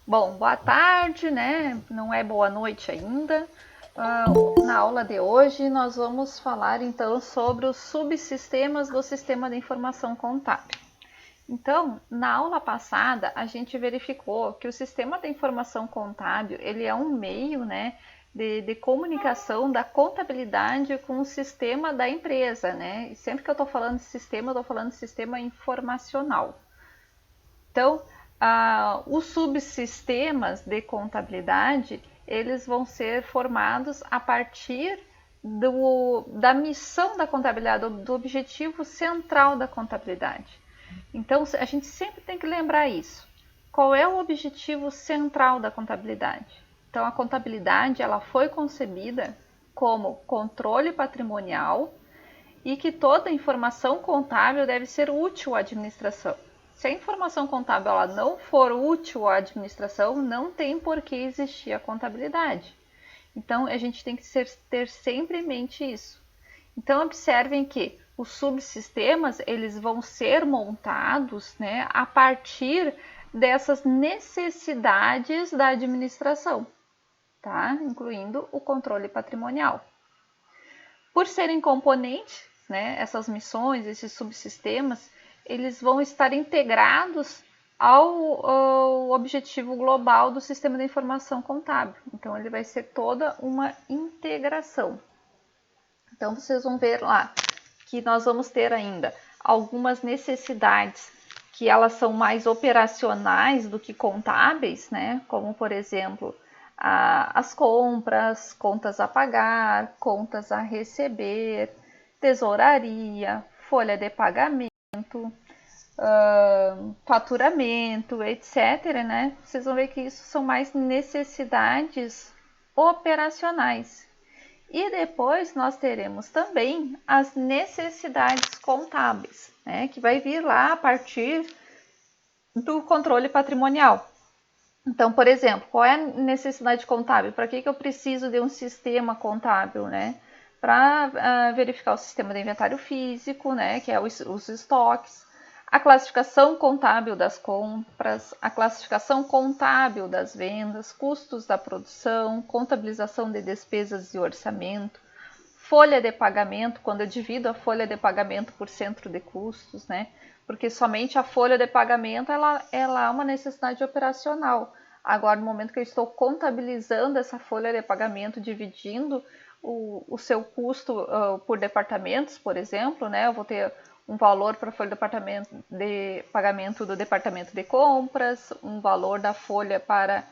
Bom, boa tarde, né? Não é boa noite ainda. Na aula de hoje, nós vamos falar então sobre os subsistemas do sistema de informação contábil. Então, na aula passada, a gente verificou que o sistema de informação contábil ele é um meio, né, de comunicação da contabilidade com o sistema da empresa, né? E sempre que eu estou falando de sistema, eu estou falando de sistema informacional. Então, os subsistemas de contabilidade, eles vão ser formados a partir da missão da contabilidade, do objetivo central da contabilidade. Então, a gente sempre tem que lembrar isso. Qual é o objetivo central da contabilidade? Então, a contabilidade ela foi concebida como controle patrimonial e que toda informação contábil deve ser útil à administração. Se a informação contábil ela não for útil à administração, não tem por que existir a contabilidade. Então, a gente tem que ter sempre em mente isso. Então, observem que os subsistemas eles vão ser montados, né, a partir dessas necessidades da administração, tá? Incluindo o controle patrimonial. Por serem componentes, né, essas missões, esses subsistemas, eles vão estar integrados ao objetivo global do sistema de informação contábil. Então, ele vai ser toda uma integração. Então, vocês vão ver lá que nós vamos ter ainda algumas necessidades que elas são mais operacionais do que contábeis, né? Como, por exemplo, as compras, contas a pagar, contas a receber, tesouraria, folha de pagamento, faturamento, etc., né? Vocês vão ver que isso são mais necessidades operacionais. E depois nós teremos também as necessidades contábeis, né? Que vai vir lá a partir do controle patrimonial. Então, por exemplo, qual é a necessidade contábil? Para que eu preciso de um sistema contábil, né? Para verificar o sistema de inventário físico, né? Que é os estoques, a classificação contábil das compras, a classificação contábil das vendas, custos da produção, contabilização de despesas e orçamento, folha de pagamento, quando eu divido a folha de pagamento por centro de custos, né? Porque somente a folha de pagamento ela é uma necessidade operacional. Agora, no momento que eu estou contabilizando essa folha de pagamento, dividindo o seu custo por departamentos, por exemplo, né? Eu vou ter um valor para a folha de pagamento do departamento de compras, um valor da folha para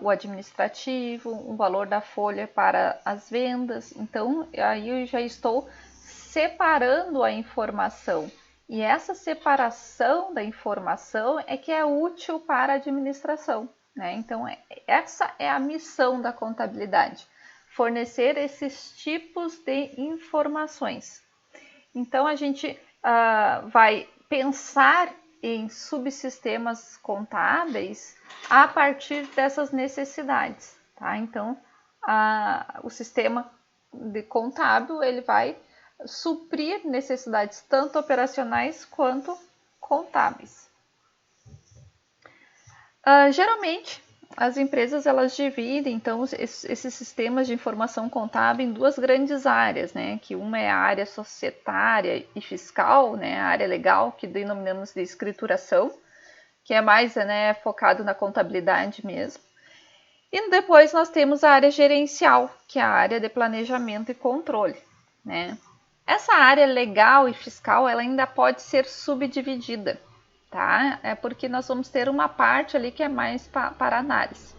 o administrativo, um valor da folha para as vendas. Então, aí eu já estou separando a informação. E essa separação da informação é que é útil para a administração, né? Então, essa é a missão da contabilidade, fornecer esses tipos de informações. Então, a gente vai pensar em subsistemas contábeis a partir dessas necessidades, tá? Então, o sistema de contábil ele vai suprir necessidades tanto operacionais quanto contábeis. Geralmente, as empresas elas dividem então esses sistemas de informação contábil em duas grandes áreas, né? Que uma é a área societária e fiscal, né? A área legal que denominamos de escrituração, que é mais, né, focado na contabilidade mesmo. E depois nós temos a área gerencial, que é a área de planejamento e controle, né? Essa área legal e fiscal ela ainda pode ser subdividida, tá? É porque nós vamos ter uma parte ali que é mais para análise.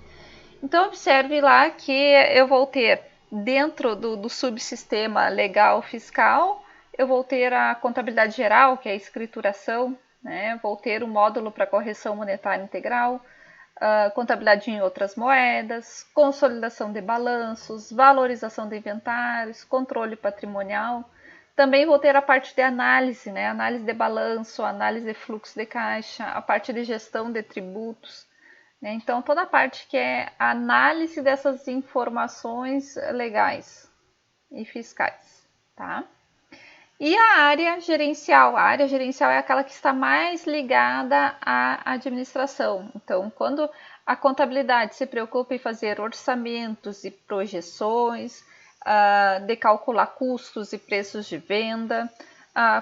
Então, observe lá que eu vou ter dentro do subsistema legal fiscal, eu vou ter a contabilidade geral, que é a escrituração, né? Vou ter o módulo para correção monetária integral, contabilidade em outras moedas, consolidação de balanços, valorização de inventários, controle patrimonial. Também vou ter a parte de análise, né? Análise de balanço, análise de fluxo de caixa, a parte de gestão de tributos, né? Então, toda a parte que é a análise dessas informações legais e fiscais, tá? E a área gerencial? A área gerencial é aquela que está mais ligada à administração. Então, quando a contabilidade se preocupa em fazer orçamentos e projeções, de calcular custos e preços de venda,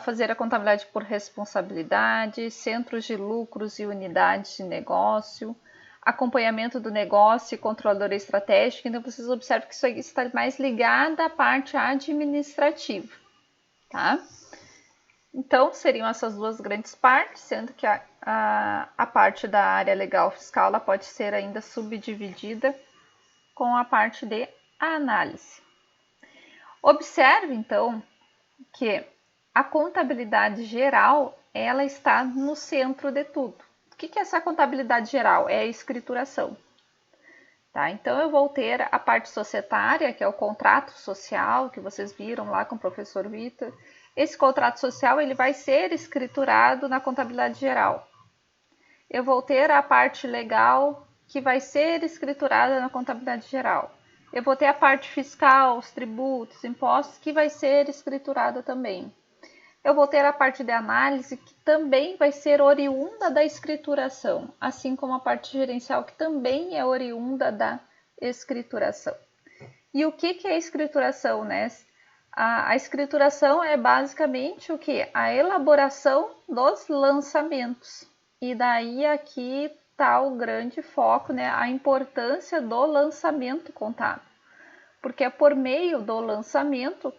fazer a contabilidade por responsabilidade, centros de lucros e unidades de negócio, acompanhamento do negócio e controladora estratégica. Então, vocês observam que isso aí está mais ligada à parte administrativa. Tá? Então, seriam essas duas grandes partes, sendo que a parte da área legal fiscal ela pode ser ainda subdividida com a parte de análise. Observe, então, que a contabilidade geral ela está no centro de tudo. O que é essa contabilidade geral? É a escrituração. Tá? Então, eu vou ter a parte societária, que é o contrato social, que vocês viram lá com o professor Vitor. Esse contrato social ele vai ser escriturado na contabilidade geral. Eu vou ter a parte legal, que vai ser escriturada na contabilidade geral. Eu vou ter a parte fiscal, os tributos, impostos, que vai ser escriturada também. Eu vou ter a parte de análise, que também vai ser oriunda da escrituração, assim como a parte gerencial, que também é oriunda da escrituração. E o que é a escrituração, né? A escrituração é basicamente o que? A elaboração dos lançamentos. E daí aqui está o grande foco, né? A importância do lançamento contábil. Porque é por meio do lançamento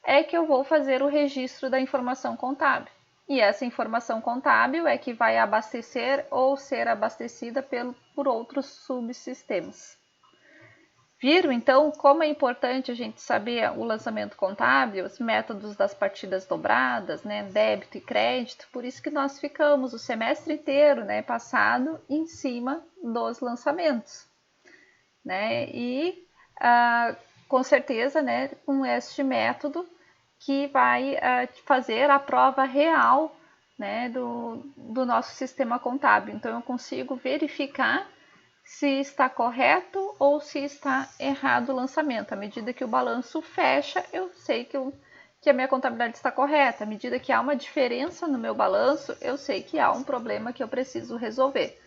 é que eu vou fazer o registro da informação contábil. E essa informação contábil é que vai abastecer ou ser abastecida por outros subsistemas. Viram, então, como é importante a gente saber o lançamento contábil, os métodos das partidas dobradas, né, débito e crédito, por isso que nós ficamos o semestre inteiro, né, passado em cima dos lançamentos. Né, e com certeza, né, com este método que vai fazer a prova real, né, do nosso sistema contábil. Então, eu consigo verificar se está correto ou se está errado o lançamento. À medida que o balanço fecha, eu sei que a minha contabilidade está correta. À medida que há uma diferença no meu balanço, eu sei que há um problema que eu preciso resolver.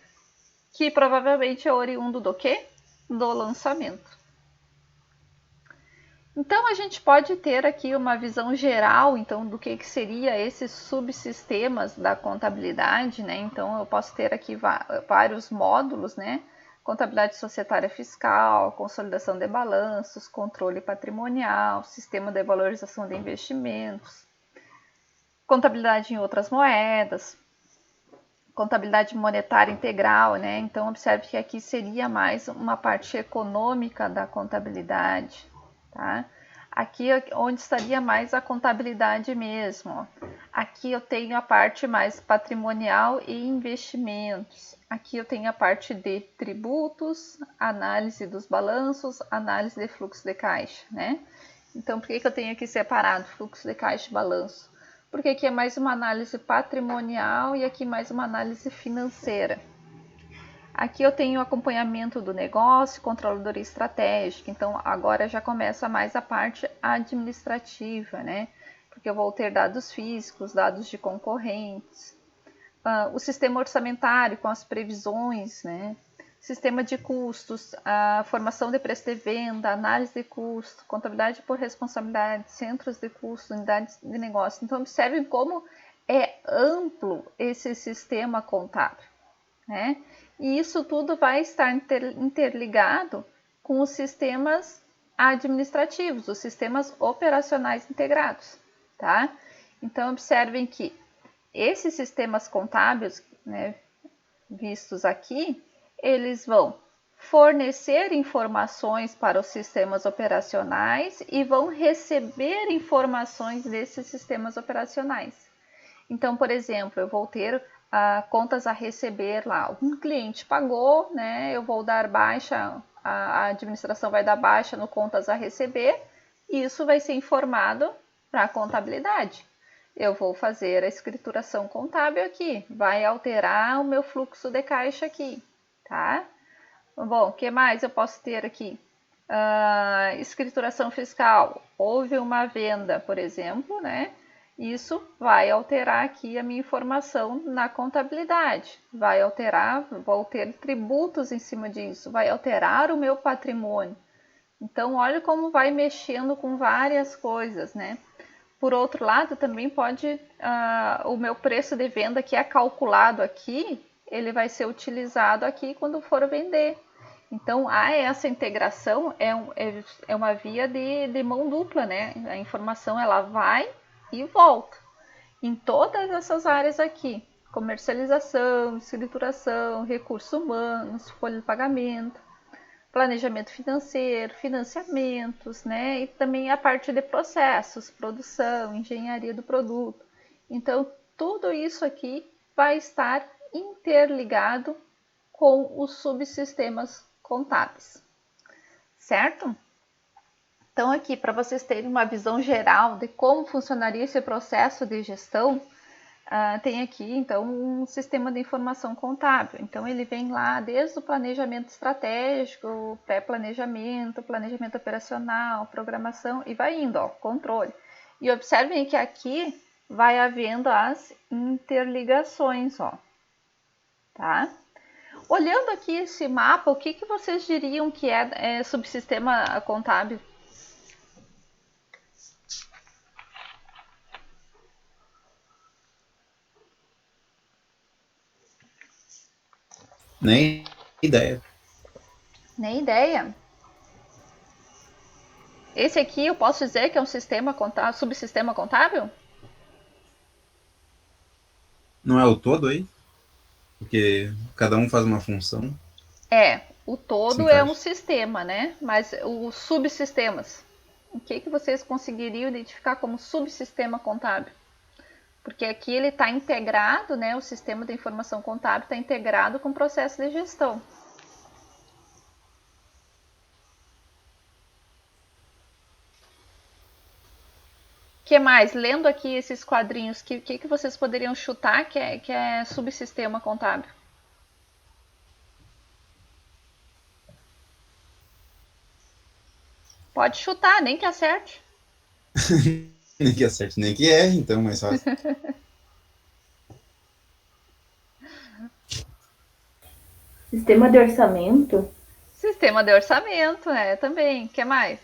Que provavelmente é oriundo do quê? Do lançamento. Então, a gente pode ter aqui uma visão geral, então, do que seria esses subsistemas da contabilidade, né? Então, eu posso ter aqui vários módulos, né? Contabilidade societária fiscal, consolidação de balanços, controle patrimonial, sistema de valorização de investimentos, contabilidade em outras moedas, contabilidade monetária integral, né? Então, observe que aqui seria mais uma parte econômica da contabilidade, tá? Aqui onde estaria mais a contabilidade mesmo. Aqui eu tenho a parte mais patrimonial e investimentos. Aqui eu tenho a parte de tributos, análise dos balanços, análise de fluxo de caixa, né? Então, por que eu tenho aqui separado fluxo de caixa e balanço? Porque aqui é mais uma análise patrimonial e aqui mais uma análise financeira. Aqui eu tenho acompanhamento do negócio, controladoria estratégica, então agora já começa mais a parte administrativa, né? Porque eu vou ter dados físicos, dados de concorrentes, o sistema orçamentário com as previsões, né? Sistema de custos, a formação de preço de venda, análise de custo, contabilidade por responsabilidade, centros de custo, unidades de negócio. Então, observem como é amplo esse sistema contábil, né? E isso tudo vai estar interligado com os sistemas administrativos, os sistemas operacionais integrados, tá? Então, observem que esses sistemas contábeis, né, vistos aqui, eles vão fornecer informações para os sistemas operacionais e vão receber informações desses sistemas operacionais. Então, por exemplo, eu vou ter contas a receber lá. Um cliente pagou, né? Eu vou dar baixa, a administração vai dar baixa no contas a receber, e isso vai ser informado para a contabilidade. Eu vou fazer a escrituração contábil aqui, vai alterar o meu fluxo de caixa aqui, tá? Bom, o que mais eu posso ter aqui? Escrituração fiscal. Houve uma venda, por exemplo, né? Isso vai alterar aqui a minha informação na contabilidade, vai alterar, vou ter tributos em cima disso, vai alterar o meu patrimônio. Então, olha como vai mexendo com várias coisas, né? Por outro lado, também pode, o meu preço de venda que é calculado aqui, ele vai ser utilizado aqui quando for vender. Então, essa integração é uma via de mão dupla, né? A informação ela vai e volta em todas essas áreas aqui: comercialização, escrituração, recursos humanos, folha de pagamento, planejamento financeiro, financiamentos, né? E também a parte de processos, produção, engenharia do produto. Então, tudo isso aqui vai estar interligado com os subsistemas contábeis, certo? Então, aqui, para vocês terem uma visão geral de como funcionaria esse processo de gestão, tem aqui, então, um sistema de informação contábil. Então, ele vem lá desde o planejamento estratégico, pré-planejamento, planejamento operacional, programação, e vai indo, ó, controle. E observem que aqui vai havendo as interligações, ó, tá? Olhando aqui esse mapa, o que vocês diriam que é subsistema contábil? Nem ideia. Nem ideia. Esse aqui eu posso dizer que é um sistema contábil, subsistema contábil? Não é o todo aí? Porque cada um faz uma função, O se todo é um encaixa. sistema, né? Mas os subsistemas, o que vocês conseguiriam identificar como subsistema contábil? Porque aqui ele está integrado, né? O sistema de informação contábil está integrado com o processo de gestão. Que mais? Lendo aqui esses quadrinhos, que vocês poderiam chutar que é subsistema contábil? Pode chutar, nem que acerte. Nem que acerte, nem que erre, então, mais fácil. Sistema de orçamento? Sistema de orçamento, né? Também. Que mais?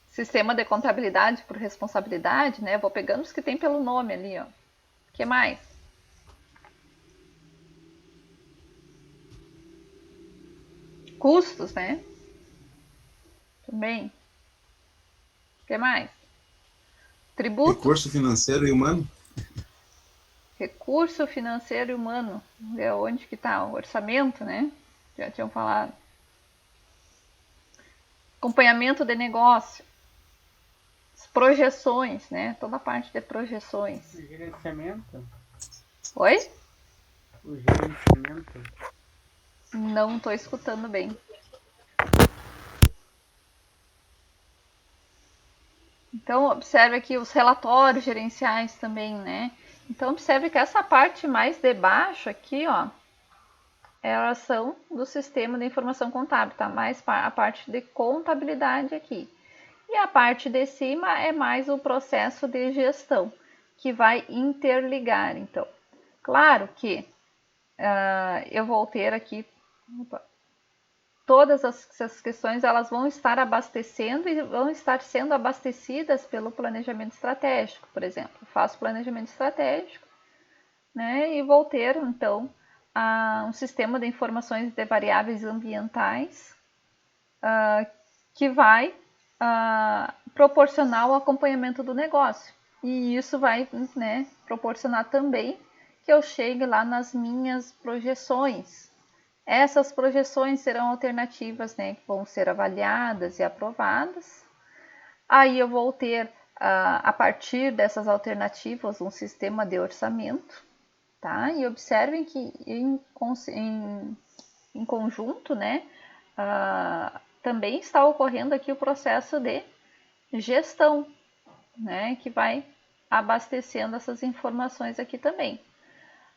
Sistema de contabilidade por responsabilidade, né? Vou pegando os que tem pelo nome ali, ó. Que mais? Custos, né? Também. Que mais? Recurso Tributos. financeiro e humano? Recurso financeiro e humano. É onde que tá o orçamento, né? Já tinham falado. Acompanhamento de negócio. As projeções, né? Toda a parte de projeções. O gerenciamento? Oi? O gerenciamento? Não estou escutando bem. Então, observe aqui os relatórios gerenciais também, né? Então, observe que essa parte mais de baixo aqui, ó, elas são do sistema de informação contábil, tá? Mais a parte de contabilidade aqui. E a parte de cima é mais o processo de gestão, que vai interligar. Então, claro que eu vou ter aqui todas essas questões, elas vão estar abastecendo e vão estar sendo abastecidas pelo planejamento estratégico, por exemplo. Eu faço planejamento estratégico, né, e vou ter, então, um sistema de informações de variáveis ambientais que vai proporcionar o acompanhamento do negócio. E isso vai, né, proporcionar também que eu chegue lá nas minhas projeções. Essas projeções serão alternativas, né, que vão ser avaliadas e aprovadas. Aí eu vou ter, a partir dessas alternativas, um sistema de orçamento, tá? E observem que em conjunto, né, também está ocorrendo aqui o processo de gestão, né, que vai abastecendo essas informações aqui também.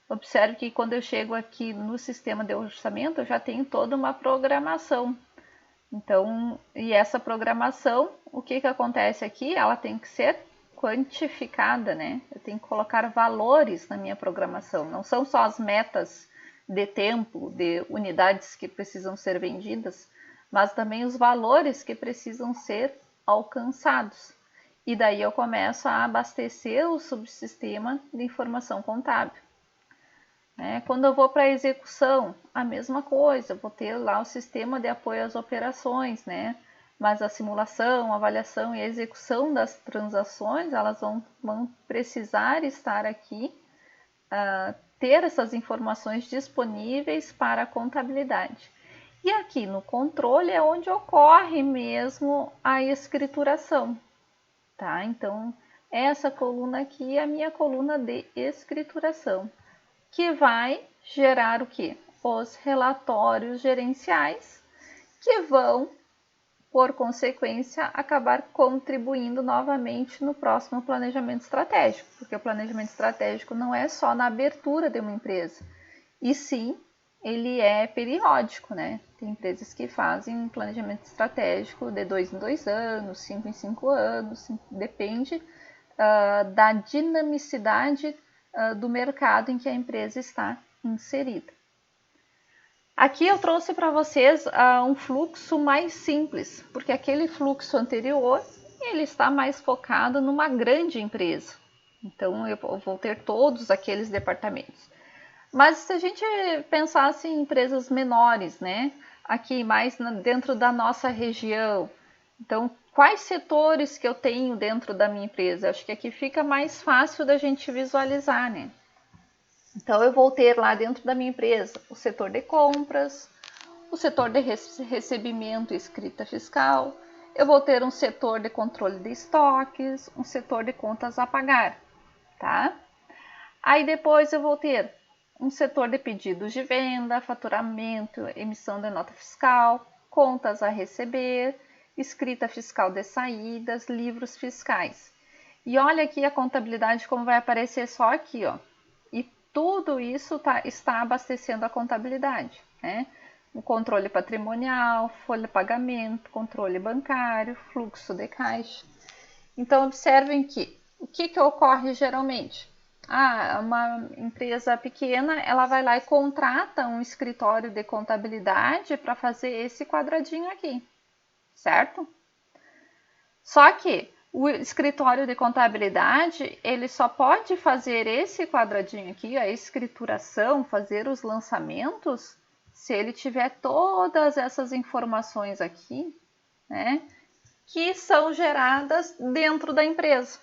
Observe que quando eu chego aqui no sistema de orçamento, eu já tenho toda uma programação, Então, e essa programação, o que acontece aqui? Ela tem que ser quantificada, né? Eu tenho que colocar valores na minha programação. Não são só as metas de tempo, de unidades que precisam ser vendidas, mas também os valores que precisam ser alcançados. E daí eu começo a abastecer o subsistema de informação contábil. Quando eu vou para a execução, a mesma coisa, eu vou ter lá o sistema de apoio às operações, né? Mas a simulação, a avaliação e a execução das transações, elas vão precisar estar aqui, ter essas informações disponíveis para a contabilidade. E aqui no controle é onde ocorre mesmo a escrituração, tá? Então, essa coluna aqui é a minha coluna de escrituração, que vai gerar o quê? Os relatórios gerenciais, que vão, por consequência, acabar contribuindo novamente no próximo planejamento estratégico, porque o planejamento estratégico não é só na abertura de uma empresa, e sim, ele é periódico, né? Tem empresas que fazem um planejamento estratégico de 2 em 2 anos, 5 em 5 anos, depende da dinamicidade do mercado em que a empresa está inserida. Aqui eu trouxe para vocês um fluxo mais simples, porque aquele fluxo anterior ele está mais focado numa grande empresa. Então eu vou ter todos aqueles departamentos. Mas se a gente pensasse em empresas menores, né? Aqui mais dentro da nossa região, então quais setores que eu tenho dentro da minha empresa? Acho que aqui fica mais fácil da gente visualizar, né? Então, eu vou ter lá dentro da minha empresa o setor de compras, o setor de recebimento e escrita fiscal, eu vou ter um setor de controle de estoques, um setor de contas a pagar, tá? Aí depois eu vou ter um setor de pedidos de venda, faturamento, emissão de nota fiscal, contas a receber, escrita fiscal de saídas, livros fiscais. E olha aqui a contabilidade como vai aparecer só aqui, ó. E tudo isso está abastecendo a contabilidade, né? O controle patrimonial, folha de pagamento, controle bancário, fluxo de caixa. Então, observem que o que ocorre geralmente? Uma empresa pequena, ela vai lá e contrata um escritório de contabilidade para fazer esse quadradinho aqui, certo? Só que o escritório de contabilidade, ele só pode fazer esse quadradinho aqui, a escrituração, fazer os lançamentos, se ele tiver todas essas informações aqui, né, que são geradas dentro da empresa.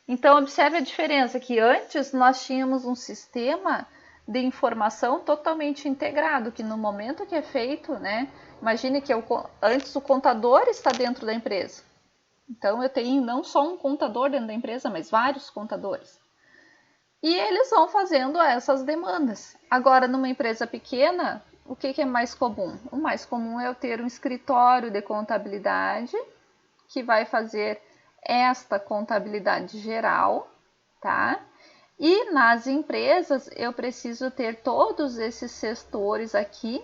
Então, observe a diferença, que antes nós tínhamos um sistema de informação totalmente integrado, que no momento que é feito, né, imagine que antes o contador está dentro da empresa. Então, eu tenho não só um contador dentro da empresa, mas vários contadores. E eles vão fazendo essas demandas. Agora, numa empresa pequena, o que é mais comum? O mais comum é eu ter um escritório de contabilidade que vai fazer esta contabilidade geral, tá? E nas empresas, eu preciso ter todos esses setores aqui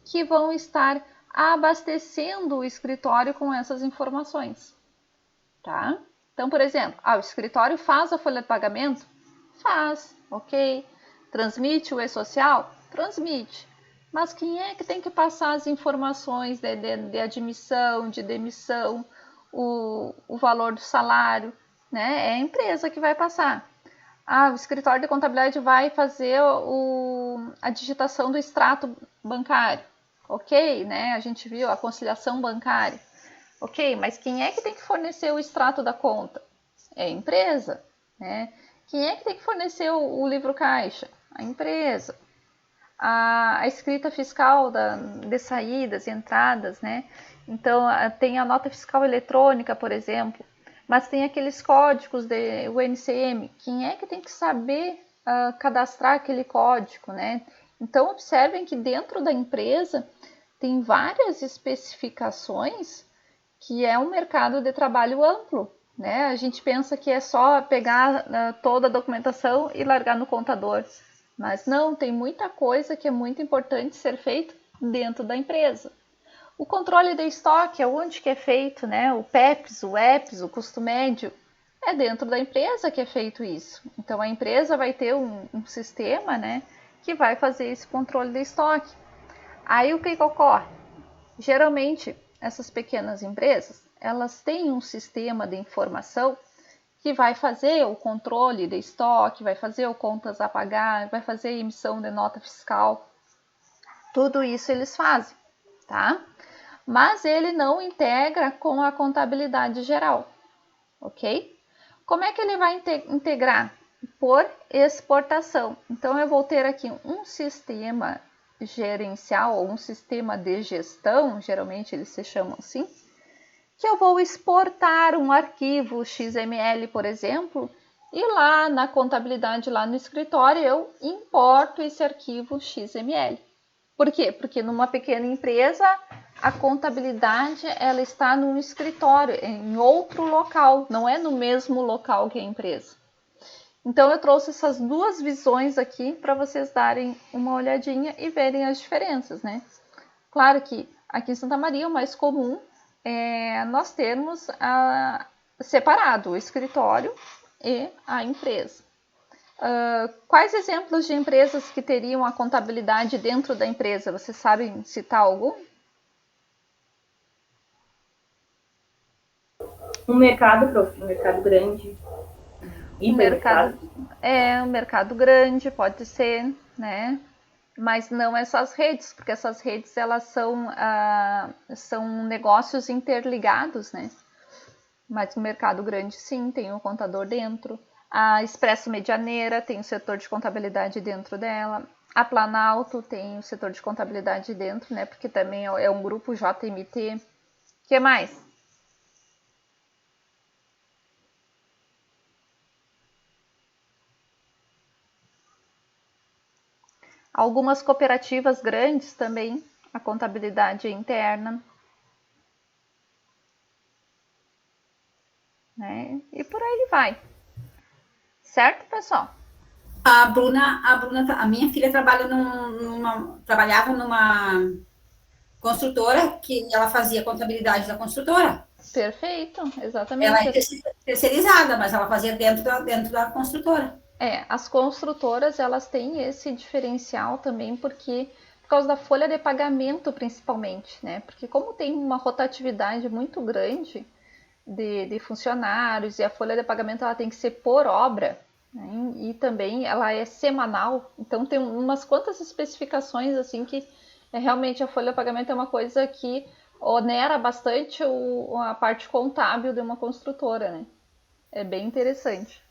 que vão estar abastecendo o escritório com essas informações. Tá? Então, por exemplo, o escritório faz a folha de pagamento? Faz, ok. Transmite o e-social? Transmite. Mas quem é que tem que passar as informações de admissão, de demissão, o valor do salário? Né? É a empresa que vai passar. O escritório de contabilidade vai fazer a digitação do extrato bancário. Ok, né? A gente viu a conciliação bancária. Ok, mas quem é que tem que fornecer o extrato da conta? É a empresa, né? Quem é que tem que fornecer o livro caixa? A empresa. A escrita fiscal de saídas e entradas, né? Então, tem a nota fiscal eletrônica, por exemplo, mas tem aqueles códigos do NCM. Quem é que tem que saber cadastrar aquele código, né? Então, observem que dentro da empresa tem várias especificações que é um mercado de trabalho amplo, né? A gente pensa que é só pegar toda a documentação e largar no contador, mas não, tem muita coisa que é muito importante ser feito dentro da empresa. O controle de estoque, onde que é feito, né? O PEPs, o EPs, o custo médio, é dentro da empresa que é feito isso. Então a empresa vai ter um sistema, né, que vai fazer esse controle de estoque. Aí o que ocorre? Geralmente essas pequenas empresas, elas têm um sistema de informação que vai fazer o controle de estoque, vai fazer o contas a pagar, vai fazer a emissão de nota fiscal. Tudo isso eles fazem, tá? Mas ele não integra com a contabilidade geral, ok? Como é que ele vai integrar? Por exportação. Então, eu vou ter aqui um sistema gerencial ou um sistema de gestão, geralmente eles se chamam assim, que eu vou exportar um arquivo XML, por exemplo, e lá na contabilidade, lá no escritório, eu importo esse arquivo XML. Por quê? Porque numa pequena empresa, a contabilidade ela está num escritório, em outro local, não é no mesmo local que a empresa. Então, eu trouxe essas duas visões aqui para vocês darem uma olhadinha e verem as diferenças, né? Claro que aqui em Santa Maria o mais comum é nós termos separado o escritório e a empresa. Quais exemplos de empresas que teriam a contabilidade dentro da empresa? Vocês sabem citar algum? Um mercado, prof, um mercado grande. Um mercado grande, pode ser, né? Mas não essas redes, porque essas redes elas são negócios interligados, né? Mas o mercado grande sim, tem o contador dentro. A Expresso Medianeira tem o setor de contabilidade dentro dela. A Planalto tem o setor de contabilidade dentro, né? Porque também é um grupo JMT. O que mais? Algumas cooperativas grandes também, a contabilidade interna. Né? E por aí vai. Certo, pessoal? A minha filha trabalhava numa construtora que ela fazia contabilidade da construtora. Perfeito, exatamente. Ela é terceirizada, mas ela fazia dentro da construtora. As construtoras elas têm esse diferencial também por causa da folha de pagamento principalmente, né? Porque como tem uma rotatividade muito grande de funcionários e a folha de pagamento ela tem que ser por obra, né? E também ela é semanal, então tem umas quantas especificações assim que realmente a folha de pagamento é uma coisa que onera bastante a parte contábil de uma construtora, né? É bem interessante.